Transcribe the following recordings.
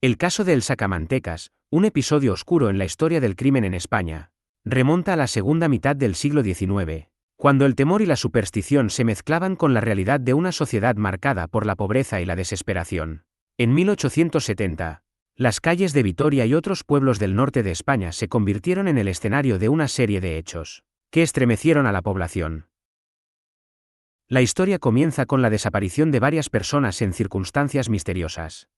El caso del Sacamantecas, un episodio oscuro en la historia del crimen en España, remonta a la segunda mitad del siglo XIX, cuando el temor y la superstición se mezclaban con la realidad de una sociedad marcada por la pobreza y la desesperación. En 1870, las calles de Vitoria y otros pueblos del norte de España se convirtieron en el escenario de una serie de hechos que estremecieron a la población. La historia comienza con la desaparición de varias personas en circunstancias misteriosas.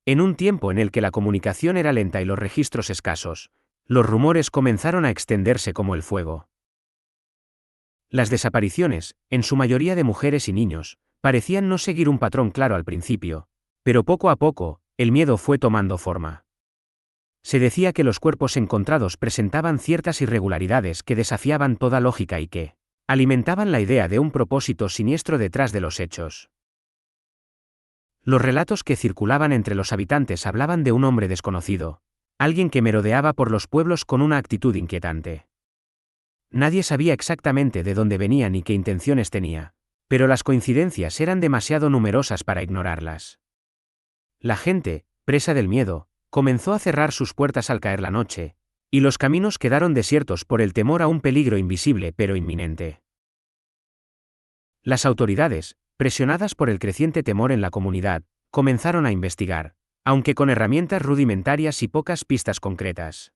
En un tiempo en el que la comunicación era lenta y los registros escasos, los rumores comenzaron a extenderse como el fuego. Las desapariciones, en su mayoría de mujeres y niños, parecían no seguir un patrón claro al principio, pero poco a poco, el miedo fue tomando forma. Se decía que los cuerpos encontrados presentaban ciertas irregularidades que desafiaban toda lógica y que alimentaban la idea de un propósito siniestro detrás de los hechos. Los relatos que circulaban entre los habitantes hablaban de un hombre desconocido, alguien que merodeaba por los pueblos con una actitud inquietante. Nadie sabía exactamente de dónde venía ni qué intenciones tenía, pero las coincidencias eran demasiado numerosas para ignorarlas. La gente, presa del miedo, comenzó a cerrar sus puertas al caer la noche, y los caminos quedaron desiertos por el temor a un peligro invisible pero inminente. Las autoridades, presionadas por el creciente temor en la comunidad, comenzaron a investigar, aunque con herramientas rudimentarias y pocas pistas concretas.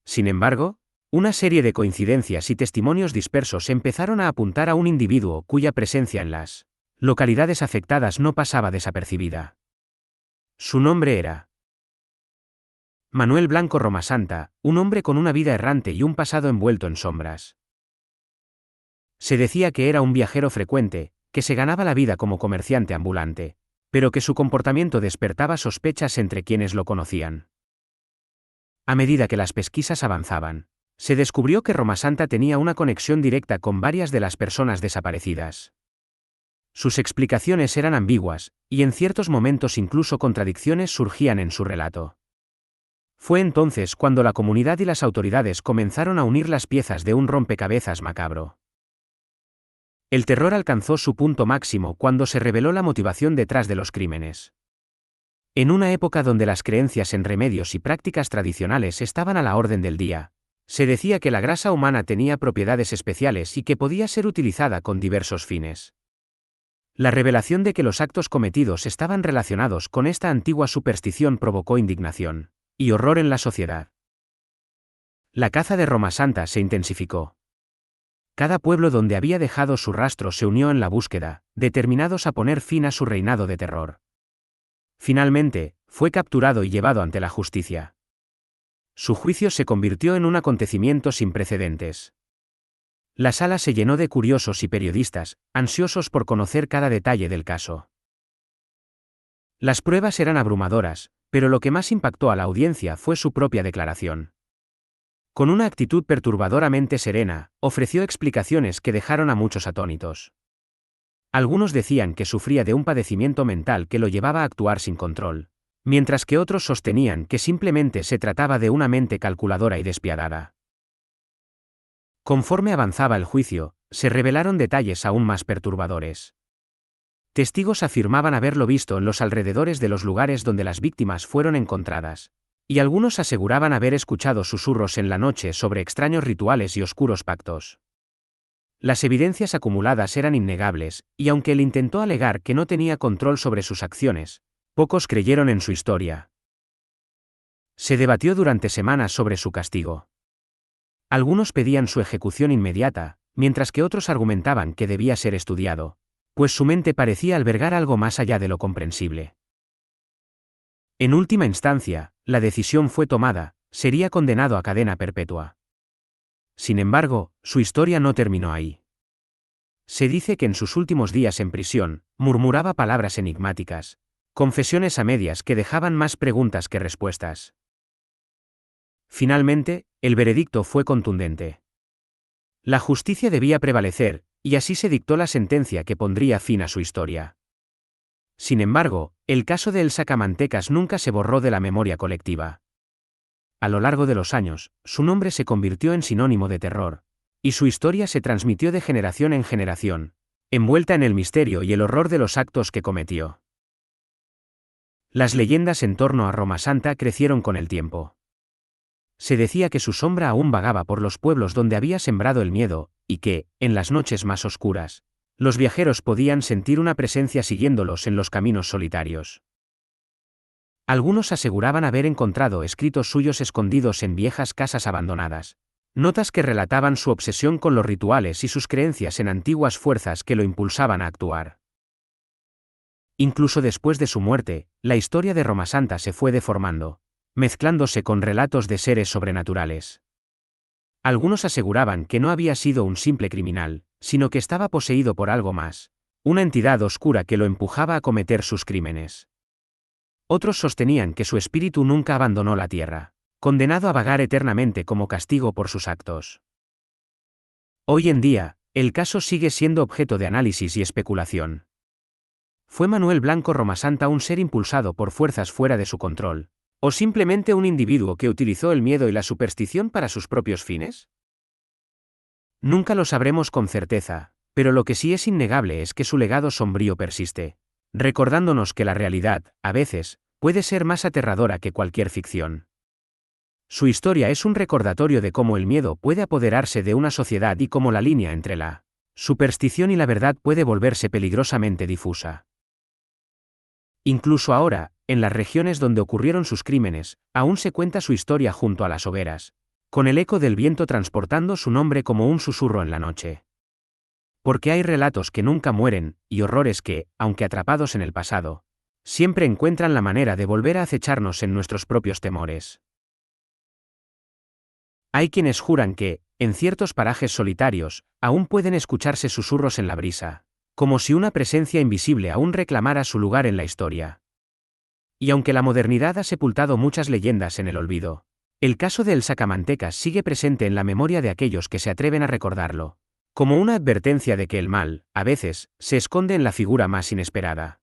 Sin embargo, una serie de coincidencias y testimonios dispersos empezaron a apuntar a un individuo cuya presencia en las localidades afectadas no pasaba desapercibida. Su nombre era Manuel Blanco Romasanta, un hombre con una vida errante y un pasado envuelto en sombras. Se decía que era un viajero frecuente, que se ganaba la vida como comerciante ambulante, pero que su comportamiento despertaba sospechas entre quienes lo conocían. A medida que las pesquisas avanzaban, se descubrió que Romasanta tenía una conexión directa con varias de las personas desaparecidas. Sus explicaciones eran ambiguas, y en ciertos momentos incluso contradicciones surgían en su relato. Fue entonces cuando la comunidad y las autoridades comenzaron a unir las piezas de un rompecabezas macabro. El terror alcanzó su punto máximo cuando se reveló la motivación detrás de los crímenes. En una época donde las creencias en remedios y prácticas tradicionales estaban a la orden del día, se decía que la grasa humana tenía propiedades especiales y que podía ser utilizada con diversos fines. La revelación de que los actos cometidos estaban relacionados con esta antigua superstición provocó indignación y horror en la sociedad. La caza de Romasanta se intensificó. Cada pueblo donde había dejado su rastro se unió en la búsqueda, determinados a poner fin a su reinado de terror. Finalmente, fue capturado y llevado ante la justicia. Su juicio se convirtió en un acontecimiento sin precedentes. La sala se llenó de curiosos y periodistas, ansiosos por conocer cada detalle del caso. Las pruebas eran abrumadoras, pero lo que más impactó a la audiencia fue su propia declaración. Con una actitud perturbadoramente serena, ofreció explicaciones que dejaron a muchos atónitos. Algunos decían que sufría de un padecimiento mental que lo llevaba a actuar sin control, mientras que otros sostenían que simplemente se trataba de una mente calculadora y despiadada. Conforme avanzaba el juicio, se revelaron detalles aún más perturbadores. Testigos afirmaban haberlo visto en los alrededores de los lugares donde las víctimas fueron encontradas, y algunos aseguraban haber escuchado susurros en la noche sobre extraños rituales y oscuros pactos. Las evidencias acumuladas eran innegables, y aunque él intentó alegar que no tenía control sobre sus acciones, pocos creyeron en su historia. Se debatió durante semanas sobre su castigo. Algunos pedían su ejecución inmediata, mientras que otros argumentaban que debía ser estudiado, pues su mente parecía albergar algo más allá de lo comprensible. En última instancia, la decisión fue tomada: sería condenado a cadena perpetua. Sin embargo, su historia no terminó ahí. Se dice que en sus últimos días en prisión, murmuraba palabras enigmáticas, confesiones a medias que dejaban más preguntas que respuestas. Finalmente, el veredicto fue contundente. La justicia debía prevalecer, y así se dictó la sentencia que pondría fin a su historia. Sin embargo, el caso de El Sacamantecas nunca se borró de la memoria colectiva. A lo largo de los años, su nombre se convirtió en sinónimo de terror, y su historia se transmitió de generación en generación, envuelta en el misterio y el horror de los actos que cometió. Las leyendas en torno a Roma Santa crecieron con el tiempo. Se decía que su sombra aún vagaba por los pueblos donde había sembrado el miedo, y que, en las noches más oscuras, los viajeros podían sentir una presencia siguiéndolos en los caminos solitarios. Algunos aseguraban haber encontrado escritos suyos escondidos en viejas casas abandonadas, notas que relataban su obsesión con los rituales y sus creencias en antiguas fuerzas que lo impulsaban a actuar. Incluso después de su muerte, la historia de Roma Santa se fue deformando, mezclándose con relatos de seres sobrenaturales. Algunos aseguraban que no había sido un simple criminal, sino que estaba poseído por algo más, una entidad oscura que lo empujaba a cometer sus crímenes. Otros sostenían que su espíritu nunca abandonó la tierra, condenado a vagar eternamente como castigo por sus actos. Hoy en día, el caso sigue siendo objeto de análisis y especulación. ¿Fue Manuel Blanco Roma Santa un ser impulsado por fuerzas fuera de su control, o simplemente un individuo que utilizó el miedo y la superstición para sus propios fines? Nunca lo sabremos con certeza, pero lo que sí es innegable es que su legado sombrío persiste, recordándonos que la realidad, a veces, puede ser más aterradora que cualquier ficción. Su historia es un recordatorio de cómo el miedo puede apoderarse de una sociedad y cómo la línea entre la superstición y la verdad puede volverse peligrosamente difusa. Incluso ahora, en las regiones donde ocurrieron sus crímenes, aún se cuenta su historia junto a las hogueras, con el eco del viento transportando su nombre como un susurro en la noche. Porque hay relatos que nunca mueren, y horrores que, aunque atrapados en el pasado, siempre encuentran la manera de volver a acecharnos en nuestros propios temores. Hay quienes juran que, en ciertos parajes solitarios, aún pueden escucharse susurros en la brisa, como si una presencia invisible aún reclamara su lugar en la historia. Y aunque la modernidad ha sepultado muchas leyendas en el olvido, el caso de El Sacamantecas sigue presente en la memoria de aquellos que se atreven a recordarlo, como una advertencia de que el mal, a veces, se esconde en la figura más inesperada.